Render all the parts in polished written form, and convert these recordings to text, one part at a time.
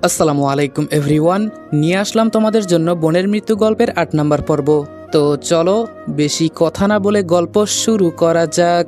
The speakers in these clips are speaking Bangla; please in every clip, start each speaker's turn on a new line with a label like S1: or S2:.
S1: আসসালামু আলাইকুম এভরিওয়ান। নিয়ে আসলাম তোমাদের জন্য বোনের মৃত্যু গল্পের ৮ নম্বর পর্ব। তো চলো বেশি কথা না বলে গল্প শুরু করা যাক।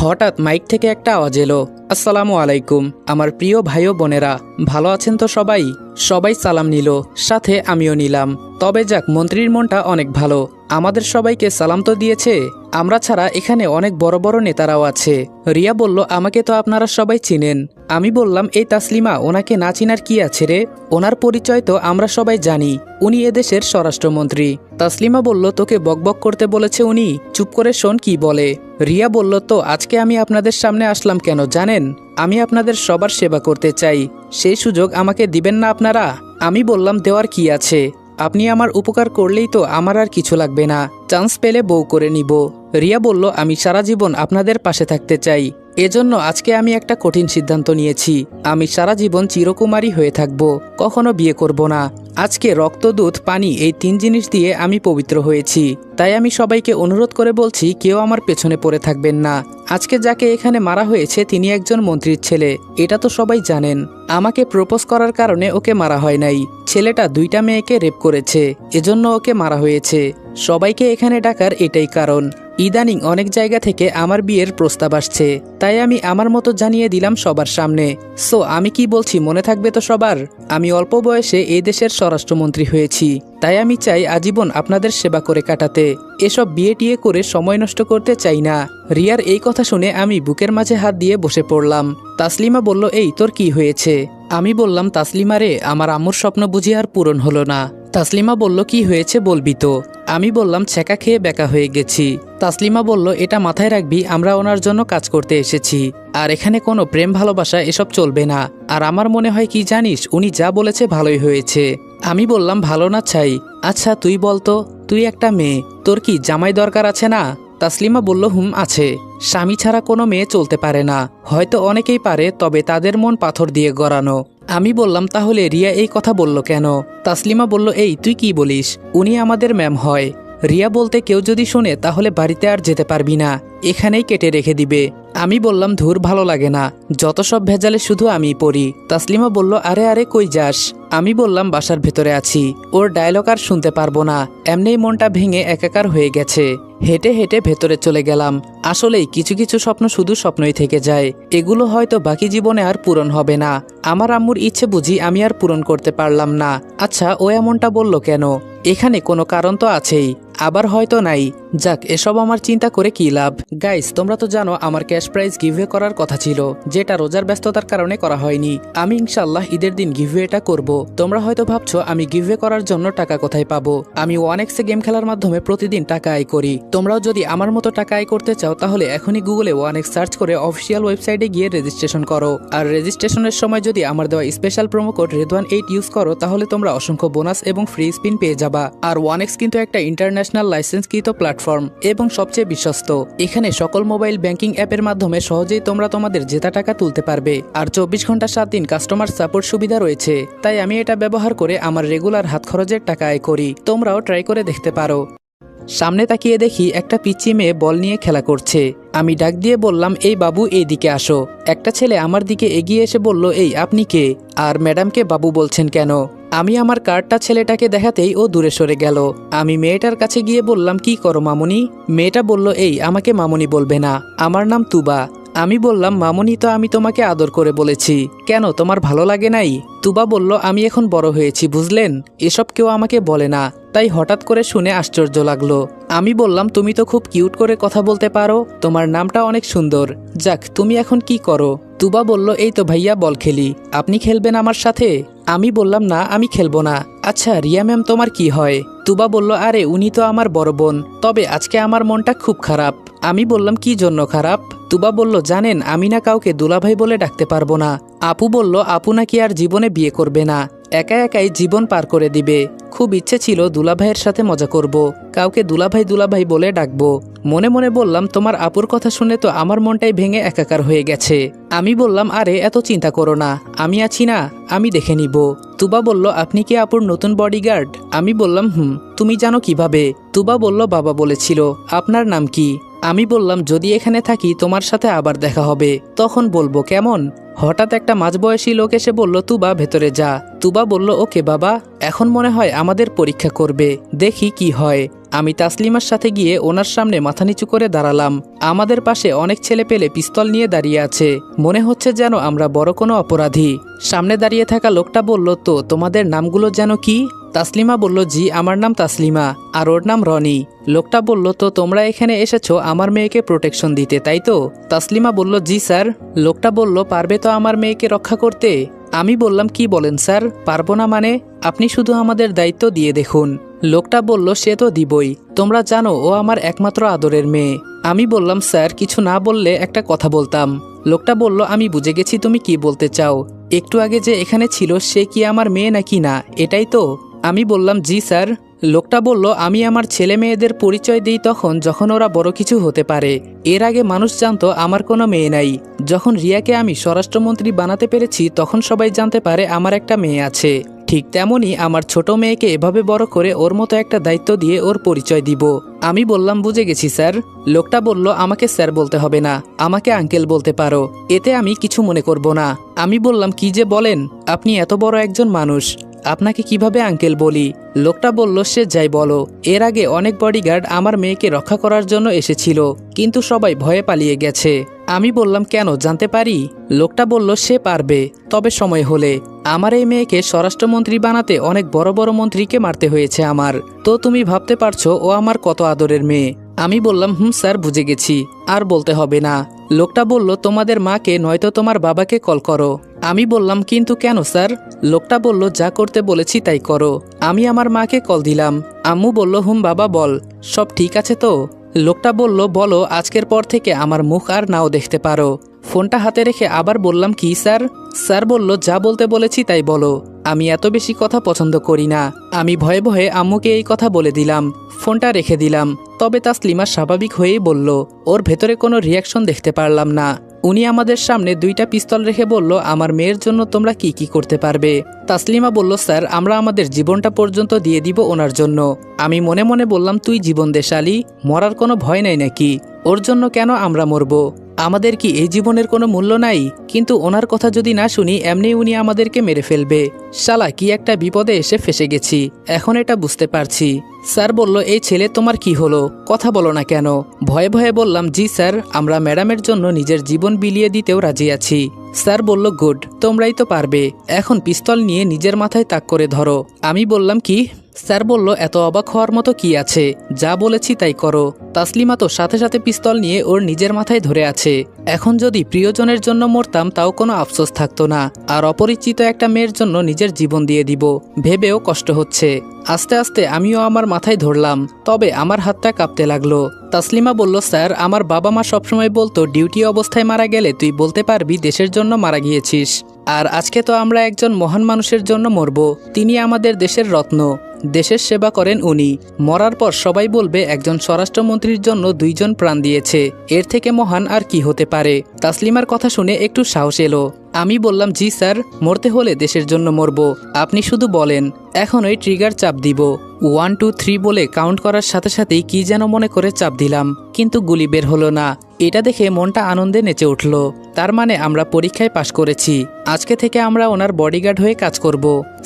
S1: হঠাৎ মাইক থেকে একটা আওয়াজ এলো, আসসালামু আলাইকুম আমার প্রিয় ভাই ও বোনেরা, ভালো আছেন তো সবাই? সবাই সালাম নিল, সাথে আমিও নিলাম। তবে যাক, মন্ত্রীর মনটা অনেক ভালো, আমাদের সবাইকে সালাম তো দিয়েছে। আমরা ছাড়া এখানে অনেক বড় বড় নেতারাও আছে। রিয়া বলল, আমাকে তো আপনারা সবাই চিনেন। আমি বললাম, এই তাসলিমা, ওনাকে না চিনার কি আছে রে? ওনার পরিচয় তো আমরা সবাই জানি, উনি এদেশের স্বরাষ্ট্রমন্ত্রী। তাসলিমা বলল, তোকে বকবক করতে বলেছে উনি, চুপ করে শোন কি বলে। রিয়া বলল, তো আজকে আমি আপনাদের সামনে আসলাম কেন জানেন? আমি আপনাদের সবার সেবা করতে চাই, সেই সুযোগ আমাকে দিবেন না আপনারা? আমি বললাম, দেওয়ার কি আছে, আপনি আমার উপকার করলেই তো আমার আর কিছু লাগবে না, চান্স পেলে বউ করে নিব। রিয়া বলল, আমি সারা জীবন আপনাদের পাশে থাকতে চাই, এজন্য আজকে আমি একটা কঠিন সিদ্ধান্ত নিয়েছি। আমি সারা জীবন চিরকুমারী হয়ে থাকব, কখনো বিয়ে করব না। আজকে রক্ত, দুধ, পানি এই 3 জিনিস দিয়ে আমি পবিত্র হয়েছি। তাই আমি সবাইকে অনুরোধ করে বলছি, কেউ আমার পেছনে পড়ে থাকবেন না। আজকে যাকে এখানে মারা হয়েছে তিনি একজন মন্ত্রীর ছেলে, এটা তো সবাই জানেন। আমাকে প্রপোজ করার কারণে ওকে মারা হয় নাই, ছেলেটা 2টা মেয়েকে রেপ করেছে, এজন্য ওকে মারা হয়েছে। সবাইকে এখানে ডাকার এটাই কারণ। ইদানিং অনেক জায়গা থেকে আমার বিয়ের প্রস্তাব আসছে, তাই আমি আমার মতো জানিয়ে দিলাম সবার সামনে। সো আমি কি বলছি মনে থাকবে তো সবার? আমি অল্প বয়সে এই দেশের স্বরাষ্ট্রমন্ত্রী হয়েছি, তাই আমি চাই আজীবন আপনাদের সেবা করে কাটাতে। এসব বিয়ে টিয়ে করে সময় নষ্ট করতে চাই না। রিয়ার এই কথা শুনে আমি বুকের মাঝে হাত দিয়ে বসে পড়লাম। তাসলিমা বলল, এই তোর কি হয়েছে? আমি বললাম, তাসলিমা রে, আমার আম্মুর স্বপ্ন বুঝি আর পূরণ হলো না। তাসলিমা বলল, কি হয়েছে বলবি তো? আমি বললাম, ছ্যাঁকা খেয়ে বেকা হয়ে গেছি। তাসলিমা বলল, এটা মাথায় রাখবি, আমরা ওনার জন্য কাজ করতে এসেছি, আর এখানে কোনো প্রেম ভালোবাসা এসব চলবে না। আর আমার মনে হয় কি জানিস, উনি যা বলেছে ভালোই হয়েছে। আমি বললাম, ভালো না চাই? আচ্ছা তুই বলতো, তুই একটা মেয়ে, তোর কি জামাই দরকার আছে না? তাসলিমা বলল, হুম আছে। স্বামী ছাড়া কোনো মেয়ে চলতে পারে না, হয়তো অনেকেই পারে, তবে তাদের মন পাথর দিয়ে গড়ানো। আমি বললাম, তাহলে রিয়া এই কথা বলল কেন? তাসলিমা বলল, এই তুই কি বলিস, উনি আমাদের ম্যাম হয়। রিয়া বলতে কেউ যদি শুনে তাহলে বাড়িতে আর যেতে পারবি না, এখানেই কেটে রেখে দিবে। আমি বললাম, ধুর, ভালো লাগে না, যত সব ভেজালে শুধু আমি পড়ি। তাসলিমা বলল, আরে আরে কই যাস? আমি বললাম, বাসার ভেতরে আছি, ওর ডায়লগ আর শুনতে পারবো না, এমনিই মনটা ভেঙে একাকার হয়ে গেছে। হেঁটে হেঁটে ভেতরে চলে গেলাম। আসলেই কিছু কিছু স্বপ্ন শুধু স্বপ্নই থেকে যায়, এগুলো হয়তো বাকি জীবনে আর পূরণ হবে না। আমার আম্মুর ইচ্ছে বুঝি আমি আর পূরণ করতে পারলাম না। আচ্ছা ও এমনটা বলল কেন? এখানে কোনো কারণ তো আছেই, আবার হয়তো নাই। যাক, এসব আমার চিন্তা করে কি লাভ। গাইস, তোমরা তো জানো আমার ক্যাশ প্রাইজ গিভওয়ে করার কথা ছিল, যেটা রোজার ব্যস্ততার কারণে করা হয়নি। আমি ইনশাল্লাহ ঈদের দিন গিভওয়েটা করব। তোমরা হয়তো ভাবছো আমি গিভওয়ে করার জন্য টাকা কোথায় পাবো। আমি 1x গেম খেলার মাধ্যমে প্রতিদিন টাকা আয় করি। তোমরাও যদি আমার মতো টাকা আয় করতে চাও তাহলে এখনই গুগলে 1x সার্চ করে অফিসিয়াল ওয়েবসাইটে গিয়ে রেজিস্ট্রেশন করো। আর রেজিস্ট্রেশনের সময় যদি আমার দেওয়া স্পেশাল প্রোমো কোড রেদওয়ান8 ইউজ করো তাহলে তোমরা অসংখ্য বোনাস এবং ফ্রি স্পিন পেয়ে যাবা। আর 1x কিন্তু একটা ইন্টারন্যাশনাল লাইসেন্সকৃত প্ল্যাটফর্ম এবং সবচেয়ে বিশ্বস্ত। এখানে সকল মোবাইল ব্যাংকিং অ্যাপের মাধ্যমে সহজেই তোমরা তোমাদের জেতা টাকা তুলতে পারবে। আর 24 ঘন্টা 7 দিন কাস্টমার সাপোর্ট সুবিধা রয়েছে। তাই আমি এটা ব্যবহার করে আমার রেগুলার হাত খরচের টাকা আয় করি। তোমরাও ট্রাই করে দেখতে পারো। সামনে তাকিয়ে দেখি একটা পিচ্চি মেয়ে বল নিয়ে খেলা করছে। আমি ডাক দিয়ে বললাম, এই বাবু, এই দিকে আসো। একটা ছেলে আমার দিকে এগিয়ে এসে বলল, এই আপনি কে? আর ম্যাডামকে বাবু বলছেন কেন? আমি আমার কার্ডটা ছেলেটাকে দেখাতেই ও দূরে সরে গেল। আমি মেয়েটার কাছে গিয়ে বললাম, কি করো মামুনি? মেয়েটা বলল, এই আমাকে মামুনি বলবে না, আমার নাম তুবা। আমি বললাম, মামুনি তো আমি তোমাকে আদর করে বলেছি, কেন তোমার ভালো লাগে নাই? তুবা বলল, আমি এখন বড় হয়েছি বুঝলেন, এসব কেউ আমাকে বলে না, তাই হঠাৎ করে শুনে আশ্চর্য লাগলো। আমি বললাম, তুমি তো খুব কিউট করে কথা বলতে পারো, তোমার নামটা অনেক সুন্দর। যাক, তুমি এখন কি করো? তুবা বলল, এই তো ভাইয়া বল খেলি, আপনি খেলবেন আমার সাথে? আমি বললাম, না আমি খেলবো না। আচ্ছা রিয়া ম্যাম তোমার কি হয়? তুবা বলল, আরে উনি তো আমার বড় বোন, তবে আজকে আমার মনটা খুব খারাপ। আমি বললাম, কি জন্য খারাপ? তুবা বলল, জানেন আমি না কাউকে দুলাভাই বলে ডাকতে পারবো না। আপু বলল, আপু নাকি আর জীবনে বিয়ে করবে না, একা একাই জীবন পার করে দিবে। খুব ইচ্ছে ছিল দুলাভাইয়ের সাথে মজা করব, কাউকে দুলাভাই দুলাভাই বলে ডাকবো। মনে মনে বললাম, তোমার আপুর কথা শুনে তো আমার মনটাই ভেঙে একাকার হয়ে গেছে। আমি বললাম, আরে এত চিন্তা করো না, আমি আছি না, আমি দেখে নিব। তুবা বলল, আপনি কি আপুর নতুন বডিগার্ড? আমি বললাম, হুম। তুমি জানো কিভাবে? তুবা বলল, বাবা বলেছিল। আপনার নাম কি? আমি বললাম যদি এখানে থাকি তোমার সাথে আবার দেখা হবে, তখন বলবো, কেমন? হঠাৎ একটা মাঝবয়সী লোক এসে বলল, তুবা ভেতরে যা। তুবা বলল, ওকে বাবা। এখন মনে হয় আমাদের পরীক্ষা করবে, দেখি কি হয়। আমি তাসলিমার সাথে গিয়ে ওনার সামনে মাথা নিচু করে দাঁড়ালাম। আমাদের পাশে অনেক ছেলে পেলে পিস্তল নিয়ে দাঁড়িয়ে আছে, মনে হচ্ছে যেন আমরা বড় কোনো অপরাধী। সামনে দাঁড়িয়ে থাকা লোকটা বলল, তো তোমাদের নামগুলো যেন কি? তাসলিমা বলল, জি আমার নাম তাসলিমা, আর ওর নাম রনি। লোকটা বলল, তো তোমরা এখানে এসেছো আমার মেয়েকে প্রোটেকশন দিতে, তাই তো? তাসলিমা বলল, জি স্যার। লোকটা বলল, পারবে তো আমার মেয়েকে রক্ষা করতে? আমি বললাম, কি বলেন স্যার, পারবো না মানে? আপনি শুধু আমাদের দায়িত্ব দিয়ে দেখুন। লোকটা বলল, সে তো দিবই, তোমরা জানো ও আমার একমাত্র আদরের মেয়ে। আমি বললাম, স্যার কিছু না বললে একটা কথা বলতাম। লোকটা বলল, আমি বুঝে গেছি তুমি কি বলতে চাও। একটু আগে যে এখানে ছিল সে কি আমার মেয়ে নাকি না, এটাই তো? আমি বললাম, জি স্যার। লোকটা বলল, আমি আমার ছেলে মেয়েদের পরিচয় দিই তখন যখন ওরা বড় কিছু হতে পারে। এর আগে মানুষ জানতো আমার কোনো মেয়ে নাই। যখন রিয়াকে আমি স্বরাষ্ট্রমন্ত্রী বানাতে পেরেছি তখন সবাই জানতে পারে আমার একটা মেয়ে আছে। ঠিক তেমনই আমার ছোট মেয়েকে এভাবে বড় করে ওর মতো একটা দায়িত্ব দিয়ে ওর পরিচয় দিব। আমি বললাম, বুঝে গেছি স্যার। লোকটা বলল, আমাকে স্যার বলতে হবে না, আমাকে আঙ্কেল বলতে পারো, এতে আমি কিছু মনে করব না। আমি বললাম, কি যে বলেন, আপনি এত বড় একজন মানুষ, আপনাকে কিভাবে আঙ্কেল বলি? লোকটা বলল, সে যাই বলো, এর আগে অনেক বডিগার্ড আমার মেয়েকে রক্ষা করার জন্য এসেছিল, কিন্তু সবাই ভয়ে পালিয়ে গেছে। আমি বললাম, কেন জানতে পারি? লোকটা বলল, সে পারবে, তবে সময় হলে। আমার এই মেয়েকে স্বরাষ্ট্রমন্ত্রী বানাতে অনেক বড় বড় মন্ত্রীকে মারতে হয়েছে আমার, তো তুমি ভাবতে পারছো ও আমার কত আদরের মেয়ে। আমি বললাম, স্যার বুঝে গেছি, আর বলতে হবে না। লোকটা বলল, তোমাদের মাকে নয়তো তোমার বাবাকে কল করো। আমি বললাম, কিন্তু কেন স্যার? লোকটা বলল, যা করতে বলেছি তাই করো। আমি আমার মাকে কল দিলাম। আম্মু বলল, বাবা বল, সব ঠিক আছে তো? লোকটা বলল, বলো আজকের পর থেকে আমার মুখ আর নাও দেখতে পারো। ফোনটা হাতে রেখে আবার বললাম, কি স্যার? স্যার বলল, যা বলতে বলেছি তাই বলো, আমি এত বেশি কথা পছন্দ করি না। আমি ভয়ে ভয়ে আম্মুকে এই কথা বলে দিলাম, ফোনটা রেখে দিলাম। তবে তাসলিমা স্বাভাবিক হয়েই বলল, ওর ভেতরে কোনো রিয়াকশন দেখতে পারলাম না। উনি আমাদের সামনে দুইটা পিস্তল রেখে বলল, আমার মেয়ের জন্য তোমরা কি কি করতে পারবে? তাসলিমা বলল, স্যার আমরা আমাদের জীবনটা পর্যন্ত দিয়ে দিব ওনার জন্য। আমি মনে মনে বললাম, তুই জীবন দে শালি, মরার কোনো ভয় নাই নাকি? ওর জন্য কেন আমরা মরব? আমাদের কি এই জীবনের কোনো মূল্য নাই? কিন্তু ওনার কথা যদি না শুনি এমনি উনি আমাদেরকে মেরে ফেলবে। শালা কি একটা বিপদে এসে ফেসে গেছি, এখন এটা বুঝতে পারছি। স্যার বলল, এই ছেলে তোমার কি হলো, কথা বলো না কেন? ভয়ে ভয়ে বললাম, জি স্যার, আমরা ম্যাডামের জন্য নিজের জীবন বিলিয়ে দিতেও রাজি আছি। স্যার বলল, গুড, তোমরাই তো পারবে, এখন পিস্তল নিয়ে নিজের মাথায় তাক করে ধরো। আমি বললাম, কি? স্যার বলল, এত অবাক হওয়ার মতো কি আছে, যা বলেছি তাই করো। তাসলিমা তো সাথে সাথে পিস্তল নিয়ে ওর নিজের মাথায় ধরে আছে। এখন যদি প্রিয়জনের জন্য মরতাম তাও কোনো আফসোস থাকতো না, আর অপরিচিত একটা মেয়ের জন্য নিজের জীবন দিয়ে দিব ভেবেও কষ্ট হচ্ছে। আস্তে আস্তে আমিও আমার মাথায় ধরলাম, তবে আমার হাতটা কাঁপতে লাগলো। তাসলিমা বলল, স্যার আমার বাবা মা সবসময় বলতো ডিউটি অবস্থায় মারা গেলে তুই বলতে পারবি দেশের জন্য মারা গিয়েছিস। আর আজকে তো আমরা একজন মহান মানুষের জন্য মরব, তিনি আমাদের দেশের রত্ন, দেশের সেবা করেন উনি। মরার পর সবাই বলবে একজন স্বরাষ্ট্রমন্ত্রীর জন্য দুইজন প্রাণ দিয়েছে, এর থেকে মহান আর কি হতে পারে? তাসলিমার কথা শুনে একটু সাহস এলো। আমি বললাম, জি স্যার, মরতে হলে দেশের জন্য মরব, আপনি শুধু বলেন, এখন ওই ট্রিগার চাপ দিব। 1 2 3 বলে কাউন্ট করার সাথে সাথেই কি যেন মনে করে চাপ দিলাম, কিন্তু গুলি বের হলো না। এটা দেখে মনটা আনন্দে নেচে উঠল। তার মানে আমরা পরীক্ষায় পাশ করেছি, আজকে থেকে আমরা ওনার বডিগার্ড হয়ে কাজ করব।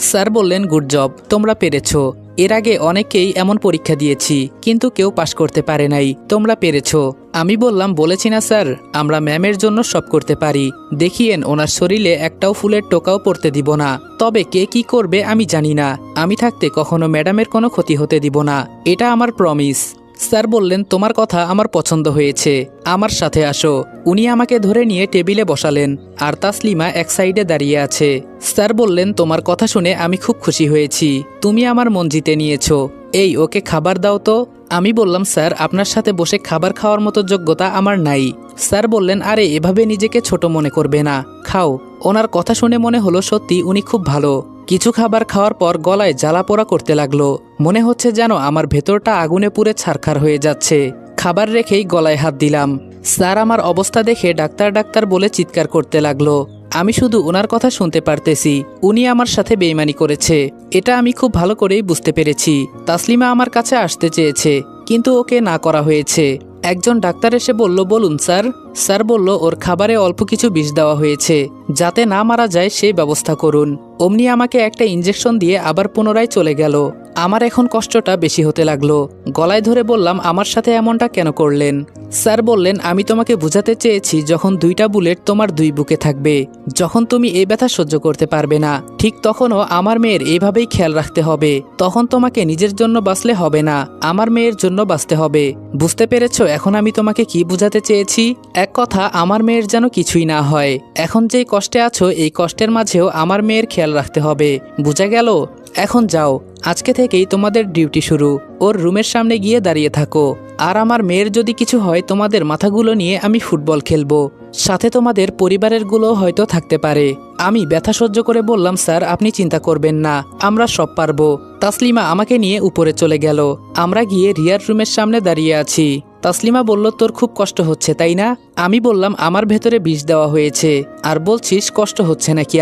S1: স্যার বললেন, গুড জব, তোমরা পেরেছো। এর আগে অনেকেই এমন পরীক্ষা দিয়েছি, কিন্তু কেউ পাশ করতে পারে নাই, তোমরা পেরেছো। আমি বললাম, বলেছি না স্যার, আমরা ম্যামের জন্য সব করতে পারি। দেখিয়েন ওনার শরীরে একটাও ফুলের টোকাও পড়তে দিব না। তবে কে কি করবে আমি জানি না, আমি থাকতে কখনো ম্যাডামের কোনো ক্ষতি হতে দিব না, এটা আমার প্রমিস। স্যার বললেন, তোমার কথা আমার পছন্দ হয়েছে, আমার সাথে আসো। উনি আমাকে ধরে নিয়ে টেবিলে বসালেন, আর তাসলিমা এক সাইডে দাঁড়িয়ে আছে। স্যার বললেন, তোমার কথা শুনে আমি খুব খুশি হয়েছি, তুমি আমার মন জিতে নিয়েছো। এই ওকে খাবার দাও তো। আমি বললাম, স্যার আপনার সাথে বসে খাবার খাওয়ার মতো যোগ্যতা আমার নাই। স্যার বললেন, আরে এভাবে নিজেকে ছোট মনে করবে না, খাও। ওনার কথা শুনে মনে হলো সত্যি উনি খুব ভালো। কিছু খাবার খাওয়ার পর গলায় জ্বালা পোড়া করতে লাগলো, মনে হচ্ছে যেন আমার ভেতরটা আগুনে পুড়ে ছারখার হয়ে যাচ্ছে। খাবার রেখেই গলায় হাত দিলাম। স্যার আমার অবস্থা দেখে ডাক্তার ডাক্তার বলে চিৎকার করতে লাগলো। আমি শুধু ওনার কথা শুনতে পারতেছি, উনি আমার সাথে বেইমানি করেছে, এটা আমি খুব ভালো করেই বুঝতে পেরেছি। তাসলিমা আমার কাছে আসতে চেয়েছে, কিন্তু ওকে না করা হয়েছে। একজন ডাক্তার এসে বলল, বলুন স্যার। স্যার বলল, ওর খাবারে অল্প কিছু বিষ দেওয়া হয়েছে, যাতে না মারা যায় সেই ব্যবস্থা করুন। অমনি আমাকে একটা ইঞ্জেকশন দিয়ে আবার পুনরায় চলে গেল। আমার এখন কষ্টটা বেশি হতে লাগলো। গলায় ধরে বললাম, আমার সাথে এমনটা কেন করলেন? স্যার বললেন, আমি তোমাকে বুঝাতে চেয়েছি, যখন 2টা বুলেট তোমার 2 বুকে থাকবে, যখন তুমি এই ব্যথা সহ্য করতে পারবে না, ঠিক তখনও আমার মেয়ের এইভাবেই খেয়াল রাখতে হবে। তখন তোমাকে নিজের জন্য বাঁচলে হবে না, আমার মেয়ের জন্য বাঁচতে হবে। বুঝতে পেরেছো এখন আমি তোমাকে কি বুঝাতে চেয়েছি? এক কথা, আমার মেয়ের যেন কিছুই না হয়। এখন যেই কষ্টে আছো, এই কষ্টের মাঝেও আমার মেয়ের খেয়াল রাখতে হবে। বুঝা গেল? এখন যাও, আজকে থেকেই তোমাদের ডিউটি শুরু। ওর রুমের সামনে গিয়ে দাঁড়িয়ে থাকো। আর আমার মেয়ের যদি কিছু হয়, তোমাদের মাথাগুলো নিয়ে আমি ফুটবল খেলবো, সাথে তোমাদের পরিবারের গুলো হয়তো থাকতে পারে। আমি ব্যথা সহ্য করে বললাম, স্যার আপনি চিন্তা করবেন না, আমরা সব পারবো। তাসলিমা আমাকে নিয়ে উপরে চলে গেল। আমরা গিয়ে রিয়ার রুমের সামনে দাঁড়িয়ে আছি। তাসলিমা বলল, তোর খুব কষ্ট হচ্ছে তাই না? আমি বললাম, আমার ভেতরে বিষ দেওয়া হয়েছে, আর বলছিস কষ্ট হচ্ছে নাকি?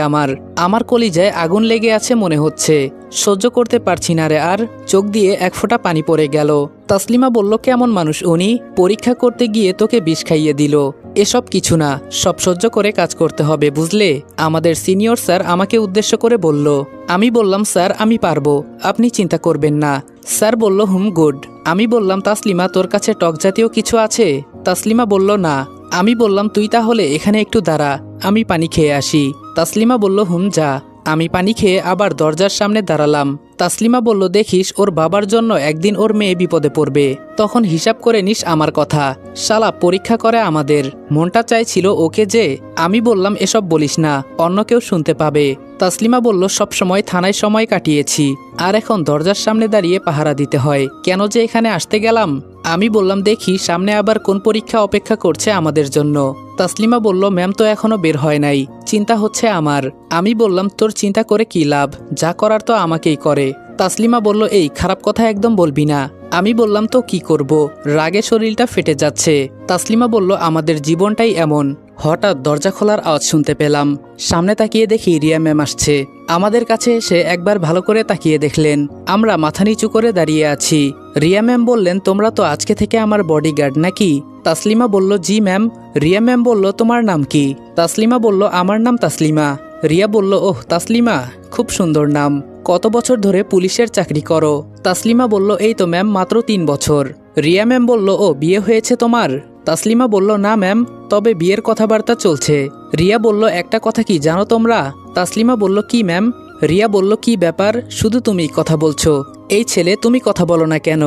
S1: আমার কলিজায় আগুন লেগে আছে মনে হচ্ছে, সহ্য করতে পারছি না রে। আর চোখ দিয়ে এক ফোঁটা পানি পড়ে গেল। তাসলিমা বলল, কেমন মানুষ উনি? পরীক্ষা করতে গিয়ে তোকে বিষ খাইয়ে দিল। এসব কিছু না, সব সহ্য করে কাজ করতে হবে, বুঝলে? আমাদের সিনিয়র স্যার আমাকে উদ্দেশ্য করে বলল। আমি বললাম, স্যার আমি পারবো, আপনি চিন্তা করবেন না। স্যার বলল, গুড। আমি বললাম, তাসলিমা তোর কাছে টক জাতীয় কিছু আছে? তাসলিমা বলল, না। আমি বললাম, তুই তাহলে এখানে একটু দাঁড়া, আমি পানি খেয়ে আসি। তাসলিমা বলল, যা। আমি পানি খেয়ে আবার দরজার সামনে দাঁড়ালাম। তাসলিমা বলল, দেখিস ওর বাবার জন্য একদিন ওর মেয়ে বিপদে পড়বে, তখন হিসাব করে নিস আমার কথা। শালা পরীক্ষা করে আমাদের। মনটা চাইছিল ওকে যে। আমি বললাম, এসব বলিস না, অন্য কেউ শুনতে পাবে। তাসলিমা বলল, সব সময় থানায় সময় কাটিয়েছি, আর এখন দরজার সামনে দাঁড়িয়ে পাহারা দিতে হয়, কেন যে এখানে আসতে গেলাম? আমি বললাম, দেখি সামনে আবার কোন পরীক্ষা অপেক্ষা করছে আমাদের জন্য। তাসলিমা বলল, ম্যাম তো এখনো বের হয় নাই, চিন্তা হচ্ছে আমার। আমি বললাম, তোর চিন্তা করে কি লাভ, যা করার তো আমাকেই করে। তাসলিমা বলল, এই খারাপ কথা একদম বলবি না। আমি বললাম, তো কি করব, রাগে শরীরটা ফেটে যাচ্ছে। তাসলিমা বলল, আমাদের জীবনটাই এমন। হঠাৎ দরজা খোলার আওয়াজ শুনতে পেলাম। সামনে তাকিয়ে দেখি রিয়া ম্যাম আসছে। আমাদের কাছে এসে একবার ভালো করে তাকিয়ে দেখলেন। আমরা মাথা নিচু করে দাঁড়িয়ে আছি। রিয়া ম্যাম বললেন, তোমরা তো আজকে থেকে আমার বডিগার্ড নাকি? তাসলিমা বলল, জি ম্যাম। রিয়া ম্যাম বলল, তোমার নাম কি? তাসলিমা বলল, আমার নাম তাসলিমা। রিয়া বলল, ওহ তাসলিমা, খুব সুন্দর নাম। কত বছর ধরে পুলিশের চাকরি করো? তাসলিমা বলল, এই তো ম্যাম মাত্র 3 বছর। রিয়া ম্যাম বলল, ও বিয়ে হয়েছে তোমার? তাসলিমা বলল, না ম্যাম, তবে বিয়ের কথাবার্তা চলছে। রিয়া বলল, একটা কথা কি জানো তোমরা? তাসলিমা বলল, কি ম্যাম? রিয়া বলল, কি ব্যাপার, শুধু তুমি কথা বলছো, এই ছেলে তুমি কথা বলো না কেন?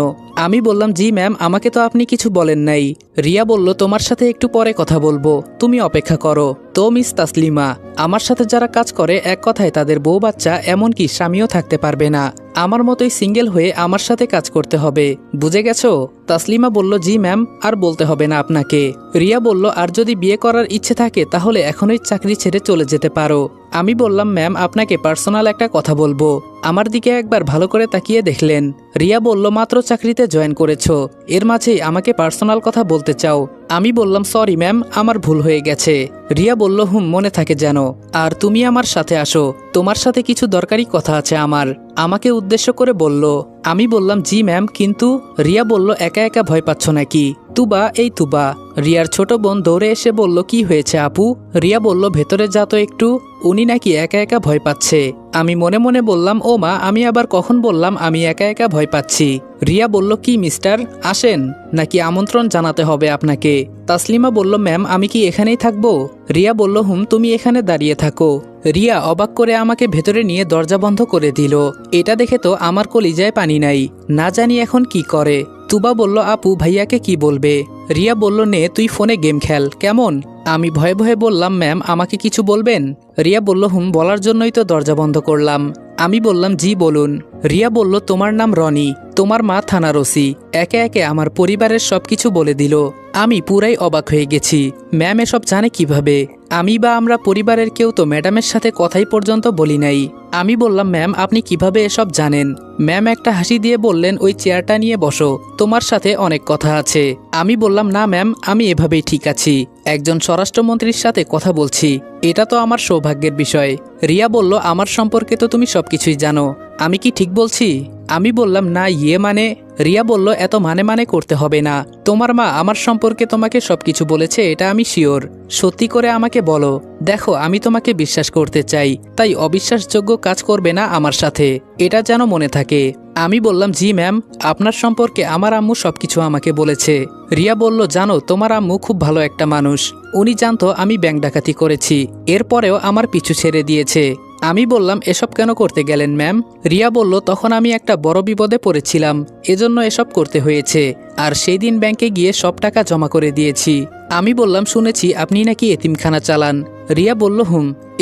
S1: আমি বললাম, জি ম্যাম, আমাকে তো আপনি কিছু বলেন নাই। রিয়া বলল, তোমার সাথে একটু পরে কথা বলবো, তুমি অপেক্ষা করো। তো মিস তাসলিমা, আমার সাথে যারা কাজ করে, এক কথায় তাদের বউ বাচ্চা এমনকি স্বামীও থাকতে পারবে না। আমার মতোই সিঙ্গেল হয়ে আমার সাথে কাজ করতে হবে, বুঝে গেছো? তাসলিমা বলল, জি ম্যাম, আর বলতে হবে না আপনাকে। রিয়া বলল, আর যদি বিয়ে করার ইচ্ছে থাকে তাহলে এখনই চাকরি ছেড়ে চলে যেতে পারো। আমি বললাম, ম্যাম আপনাকে পার্সোনাল একটা কথা বলবো। আমার দিকে একবার ভালো করে তাকিয়ে দেখলেন। রিয়া বলল, মাত্র চাকরিতে জয়েন করেছো, এর মাঝেই আমাকে পার্সোনাল কথা বলতে চাও? আমি বললাম, সরি ম্যাম, আমার ভুল হয়ে গেছে। রিয়া বলল, মনে থাকে যেন। আর তুমি আমার সাথে আসো, তোমার সাথে কিছু দরকারি কথা আছে আমার। আমাকে উদ্দেশ্য করে বলল। আমি বললাম, জি ম্যাম, কিন্তু। রিয়া বলল, একা একা ভয় পাচ্ছ নাকি? তুবা, এই তুবা। রিয়ার ছোট বোন দৌড়ে এসে বলল, কি হয়েছে আপু? রিয়া বলল, ভেতরে যা তো একটু, উনি নাকি একা একা ভয় পাচ্ছে। আমি মনে মনে বললাম, ও মা, আমি আবার কখন বললাম আমি একা একা ভয় পাচ্ছি? রিয়া বলল, কি মিস্টার, আসেন, নাকি আমন্ত্রণ জানাতে হবে আপনাকে? তাসলিমা বলল, ম্যাম আমি কি এখানেই থাকবো? রিয়া বলল, তুমি এখানে দাঁড়িয়ে থাকো। রিয়া অবাক করে আমাকে ভেতরে নিয়ে দরজা বন্ধ করে দিল। এটা দেখে তো আমার কলিজায় পানি নাই, না জানি এখন কি করে। তুবা বলল, আপু ভাইয়াকে কি বলবে? রিয়া বলল, নে তুই ফোনে গেম খেল, কেমন? আমি ভয়ে ভয়ে বললাম, ম্যাম আমাকে কিছু বলবেন? রিয়া বলল, বলার জন্যই তো দরজা বন্ধ করলাম। আমি বললাম, জি বলুন। রিয়া বলল, তোমার নাম রনি, তোমার মা থানার ওসি। একে একে আমার পরিবারের সবকিছু বলে দিল। আমি পুরাই অবাক হয়ে গেছি। ম্যাম এসব জানে কিভাবে? আমি বা আমরা পরিবারের কেউ তো ম্যাডামের সাথে কথাই পর্যন্ত বলি নাই। আমি বললাম, ম্যাম আপনি কিভাবে এসব জানেন? ম্যাম একটা হাসি দিয়ে বললেন, ওই চেয়ারটা নিয়ে বসো, তোমার সাথে অনেক কথা আছে। আমি বললাম, না ম্যাম, আমি এভাবেই ঠিক আছি, একজন স্বরাষ্ট্রমন্ত্রীর সাথে কথা বলছি, এটা তো আমার সৌভাগ্যের বিষয়। রিয়া বলল, আমার সম্পর্কে তো তুমি সবকিছুই জানো, আমি কি ঠিক বলছি? আমি বললাম না মানে। রিয়া বলল এত মানে করতে হবে না। তোমার মা আমার সম্পর্কে তোমাকে সবকিছু বলেছে, এটা আমি শিওর। সত্যি করে আমাকে বলো। দেখো আমি তোমাকে বিশ্বাস করতে চাই, তাই অবিশ্বাসযোগ্য কাজ করবে না আমার সাথে, এটা যেন মনে থাকে। আমি বললাম জি ম্যাম, আপনার সম্পর্কে আমার আম্মু সবকিছু আমাকে বলেছে। রিয়া বলল জানো তোমার আম্মু খুব ভালো একটা মানুষ, উনি জানতো আমি ব্যাংক ডাকাতি করেছি, এরপরেও আমার পিছু ছেড়ে দিয়েছে। আমি বললাম এসব কেন করতে গেলেন ম্যাম? রিয়া বলল তখন আমি একটা বড় বিপদে পড়েছিলাম, এজন্য এসব করতে হয়েছে, আর সেই দিন ব্যাংকে গিয়ে সব টাকা জমা করে দিয়েছি। আমি বললাম শুনেছি আপনি নাকি এতিমখানা চালান। রিয়া বলল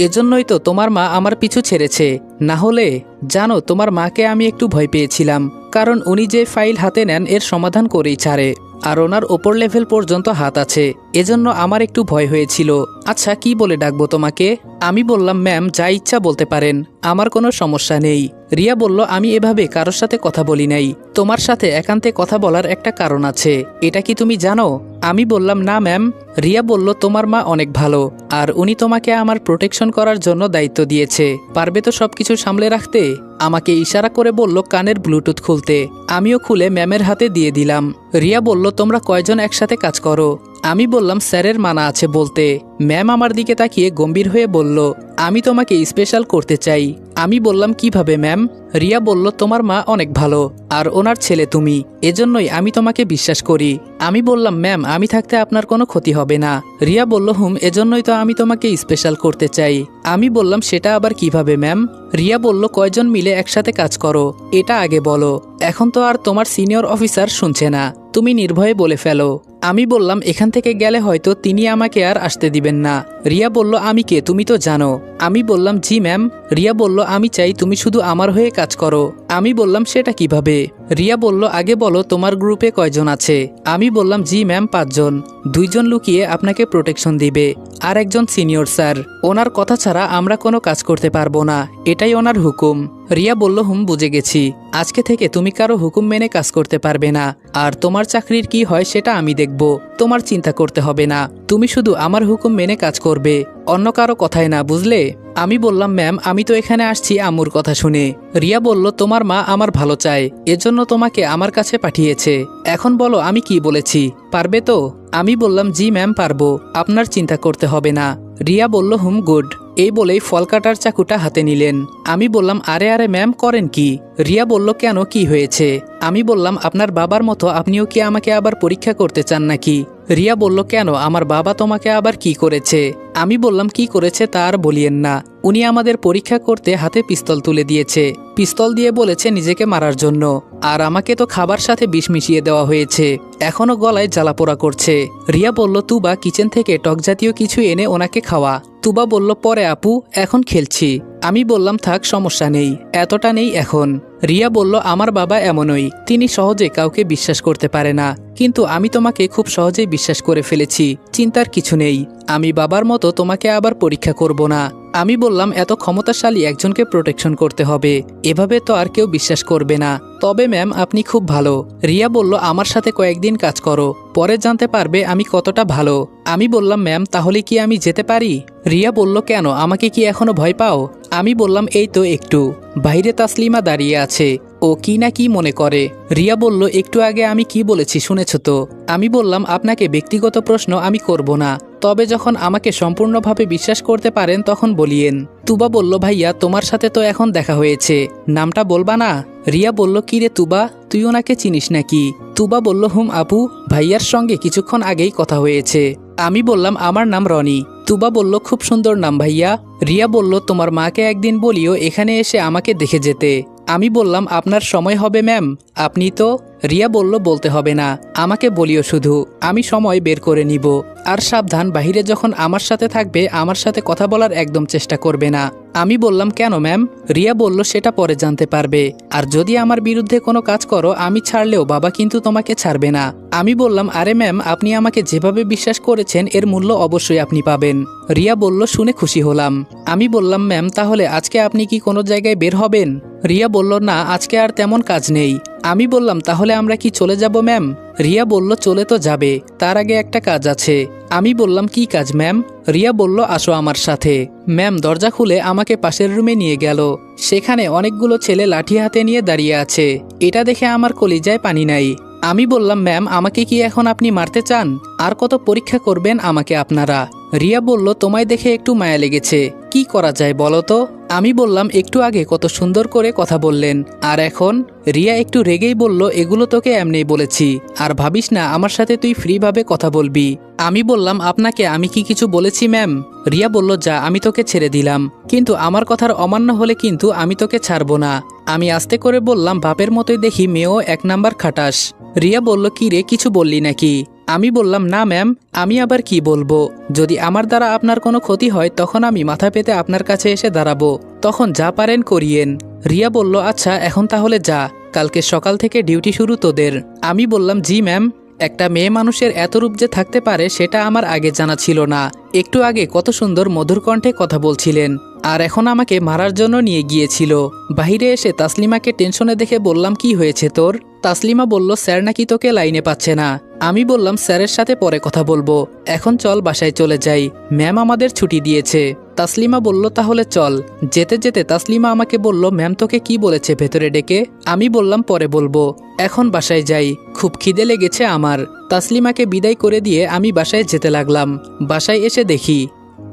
S1: এজন্যই তো তোমার মা আমার পিছু ছেড়েছে, না হলে। জানো তোমার মাকে আমি একটু ভয় পেয়েছিলাম, কারণ উনি যে ফাইল হাতে নেন এর সমাধান করেই ছাড়ে, আর ওনার ওপর লেভেল পর্যন্ত হাত আছে, এজন্য আমার একটু ভয় হয়েছিল। আচ্ছা কি বলে ডাকবো তোমাকে? আমি বললাম ম্যাম যা ইচ্ছা বলতে পারেন, আমার কোনো সমস্যা নেই। রিয়া বলল আমি এভাবে কারোর সাথে কথা বলি নাই, তোমার সাথে একান্তে কথা বলার একটা কারণ আছে, এটা কি তুমি জানো? আমি বললাম না ম্যাম। রিয়া বলল তোমার মা অনেক ভালো, আর উনি তোমাকে আমার প্রোটেকশন করার জন্য দায়িত্ব দিয়েছে, পারবে তো সবকিছু সামলে রাখতে? আমাকে ইশারা করে বলল কানের ব্লুটুথ খুলতে, আমিও খুলে ম্যামের হাতে দিয়ে দিলাম। রিয়া বলল তোমরা কয়জন একসাথে কাজ করো? আমি বললাম স্যারের মানা আছে বলতে। ম্যাম আমার দিকে তাকিয়ে গম্ভীর হয়ে বলল আমি তোমাকে স্পেশাল করতে চাই। আমি বললাম কিভাবে ম্যাম? রিয়া বলল তোমার মা অনেক ভালো, আর ওনার ছেলে তুমি, এজন্যই আমি তোমাকে বিশ্বাস করি। আমি বললাম ম্যাম আমি থাকতে আপনার কোনো ক্ষতি হবে না। রিয়া বলল এজন্যই তো আমি তোমাকে স্পেশাল করতে চাই। আমি বললাম সেটা আবার কিভাবে ম্যাম? রিয়া বলল কয়জন মিলে একসাথে কাজ করো এটা আগে বলো, এখন তো আর তোমার সিনিয়র অফিসার শুনছে না, তুমি নির্ভয়ে বলে ফেলো। আমি বললাম এখান থেকে গেলে হয়তো তিনি আমাকে আর আসতে দিবেন না। রিয়া বলল আমি কে তুমি তো জানো। আমি বললাম জি ম্যাম। রিয়া বলল আমি চাই তুমি শুধু আমার হয়ে কাজ করো। আমি বললাম সেটা কিভাবে? রিয়া বলল আগে বলো তোমার গ্রুপে কয়জন আছে? আমি বললাম জি ম্যাম 5 জন, 2 জন লুকিয়ে আপনাকে প্রোটেকশন দিবে, আর একজন সিনিয়র স্যার, ওনার কথা ছাড়া আমরা কোনো কাজ করতে পারবো না, এটাই ওনার হুকুম। রিয়া বলল বুঝে গেছি, আজকে থেকে তুমি কারো হুকুম মেনে কাজ করতে পারবে না, আর তোমার চাকরির কি হয় সেটা আমি দেখব, তোমার চিন্তা করতে হবে না, তুমি শুধু আমার হুকুম মেনে কাজ করবে, অন্য কারো কথায় না, বুঝলে? আমি বললাম ম্যাম আমি তো এখানে আসছি আম্মুর কথা শুনে। রিয়া বলল তোমার মা আমার ভালো চায়, এজন্য তোমাকে আমার কাছে পাঠিয়েছে, এখন বলো আমি কি বলেছি, পারবে তো? আমি বললাম জি ম্যাম পারবো, আপনার চিন্তা করতে হবে না। রিয়া বলল গুড। এই বলেই ফল কাটার চাকুটা হাতে নিলেন। আমি বললাম আরে আরে ম্যাম করেন কি? রিয়া বলল কেন কি হয়েছে? আমি বললাম আপনার বাবার মতো আপনিও কি আমাকে আবার পরীক্ষা করতে চান নাকি? রিয়া বলল কেন, আমার বাবা তোমাকে আবার কি করেছে? আমি বললাম কি করেছে তা আর বলিয়েন না, উনি আমাদের পরীক্ষা করতে হাতে পিস্তল তুলে দিয়েছে, পিস্তল দিয়ে বলেছে নিজেকে মারার জন্য, আর আমাকে তো খাবার সাথে বিষ মিশিয়ে দেওয়া হয়েছে, এখনো গলায় জ্বালাপোড়া করছে। রিয়া বলল তুবা কিচেন থেকে টক জাতীয় কিছু এনে ওনাকে খাওয়া। তুবা বলল পরে আপু, এখন খেলছি। আমি বললাম থাক সমস্যা নেই, এতটা নেই এখন। রিয়া বলল আমার বাবা এমনই, তিনি সহজে কাউকে বিশ্বাস করতে পারে না, কিন্তু আমি তোমাকে খুব সহজেই বিশ্বাস করে ফেলেছি, চিন্তার কিছু নেই, আমি বাবার মতো তোমাকে আবার পরীক্ষা করব না। আমি বললাম এত ক্ষমতাশালী একজনকে প্রোটেকশন করতে হবে, এভাবে তো আর কেউ বিশ্বাস করবে না, তবে ম্যাম আপনি খুব ভালো। রিয়া বলল আমার সাথে কয়েকদিন কাজ করো, পরে জানতে পারবে আমি কতটা ভালো। আমি বললাম ম্যাম তাহলে কি আমি যেতে পারি? রিয়া বলল কেন, আমাকে কি এখনো ভয় পাও? আমি বললাম এই তো একটু। বাইরে তাসলিমা দাঁড়িয়ে আছে, ও কি না কি মনে করে। রিয়া বলল একটু আগে আমি কি বলেছি শুনেছ তো? আমি বললাম আপনাকে ব্যক্তিগত প্রশ্ন আমি করব না, তবে যখন আমাকে সম্পূর্ণভাবে বিশ্বাস করতে পারেন তখন বলিয়েন। তুবা বলল ভাইয়া তোমার সাথে তো এখন দেখা হয়েছে, নামটা বলবা না? রিয়া বলল কি রে তুবা, তুই ওনাকে চিনিস নাকি? তুবা বলল আপু, ভাইয়ার সঙ্গে কিছুক্ষণ আগেই কথা হয়েছে। আমি বললাম আমার নাম রনি। তুবা বলল খুব সুন্দর নাম ভাইয়া। রিয়া বলল তোমার মাকে একদিন বলিও এখানে এসে আমাকে দেখে যেতে। আমি বললাম আপনার সময় হবে ম্যাম, আপনি তো। রিয়া বলল বলতে হবে না, আমাকে বলিও শুধু, আমি সময় বের করে নিব, আর সাবধান বাইরে যখন আমার সাথে থাকবে আমার সাথে কথা বলার একদম চেষ্টা করবে না। আমি বললাম কেন ম্যাম? রিয়া বলল সেটা পরে জানতে পারবে, আর যদি আমার বিরুদ্ধে কোনো কাজ করো আমি ছাড়লেও বাবা কিন্তু তোমাকে ছাড়বে না। আমি বললাম আরে ম্যাম আপনি আমাকে যেভাবে বিশ্বাস করেছেন এর মূল্য অবশ্যই আপনি পাবেন। রিয়া বলল শুনে খুশি হলাম। আমি বললাম ম্যাম তাহলে আজকে আপনি কি কোনো জায়গায় বের হবেন? রিয়া বলল না আজকে আর তেমন কাজ নেই, আমি বললাম তাহলে আমরা কি চলে যাব ম্যাম? রিয়া বলল চলে তো যাবে, তার আগে একটা কাজ আছে। আমি বললাম কি কাজ ম্যাম? রিয়া বলল আসো আমার সাথে। ম্যাম দরজা খুলে আমাকে পাশের রুমে নিয়ে গেল। সেখানে অনেকগুলো ছেলে লাঠি হাতে নিয়ে দাঁড়িয়ে আছে। এটা দেখে আমার কলিজায় পানি নাই। আমি বললাম ম্যাম আমাকে কি এখন আপনি মারতে চান? আর কত পরীক্ষা করবেন আমাকে আপনারা? রিয়া বলল তোমায় দেখে একটু মায়া লেগেছে, কি করা যায় বলো তো? আমি বললাম একটু আগে কত সুন্দর করে কথা বললেন, আর এখন? রিয়া একটু রেগেই বলল এগুলো তোকে এমনিই বলেছি, আর ভাবিস না আমার সাথে তুই ফ্রিভাবে কথা বলবি। আমি বললাম আপনাকে আমি কি কিছু বলেছি ম্যাম? রিয়া বলল যা আমি তোকে ছেড়ে দিলাম, কিন্তু আমার কথার অমান্য হলে কিন্তু আমি তোকে ছাড়বো না। আমি আস্তে করে বললাম বাপের মতোই দেখি মেয়েও 1 নাম্বার খাটাস। রিয়া বলল কি রে কিছু বললি নাকি? আমি বললাম না ম্যাম, আমি আবার কি বলবো? যদি আমার দ্বারা আপনার কোনো ক্ষতি হয় তখন আমি মাথা পেতে আপনার কাছে এসে দাঁড়াবো, তখন যা পারেন করিয়েন। রিয়া বলল আচ্ছা এখন তাহলে যা, কালকে সকাল থেকে ডিউটি শুরু তোদের। আমি বললাম জি ম্যাম। একটা মেয়ে মানুষের এত রূপ যে থাকতে পারে সেটা আমার আগে জানা ছিল না। একটু আগে কত সুন্দর মধুর কণ্ঠে কথা বলছিলেন, আর এখন আমাকে মারার জন্য নিয়ে গিয়েছিল। বাহিরে এসে তাসলিমাকে টেনশনে দেখে বললাম কি হয়েছে তোর? তাসলিমা বলল স্যার নাকি তোকে লাইনে পাচ্ছে না। আমি বললাম স্যারের সাথে পরে কথা বলবো, এখন চল বাসায় চলে যাই, ম্যাম আমাদের ছুটি দিয়েছে। তাসলিমা বলল তাহলে চল। যেতে যেতে তাসলিমা আমাকে বলল ম্যাম তোকে কি বলেছে ভেতরে ডেকে? আমি বললাম পরে বলবো, এখন বাসায় যাই, খুব খিদে লেগেছে আমার। তাসলিমাকে বিদায় করে দিয়ে আমি বাসায় যেতে লাগলাম। বাসায় এসে দেখি।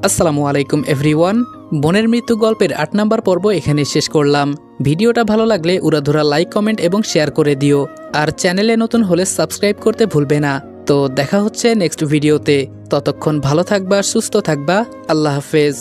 S1: আসসালামু আলাইকুম এভরিওয়ান। বোনের মৃত্যু গল্পের 8 নাম্বার পর্ব এখানে শেষ করলাম। ভিডিওটা ভালো লাগলে উড়াধুরা লাইক কমেন্ট এবং শেয়ার করে দিও, আর চ্যানেলে নতুন হলে সাবস্ক্রাইব করতে ভুলবে না। তো দেখা হচ্ছে নেক্সট ভিডিওতে, ততক্ষণ ভালো থাকবা, সুস্থ থাকবা, আল্লাহ হাফেজ।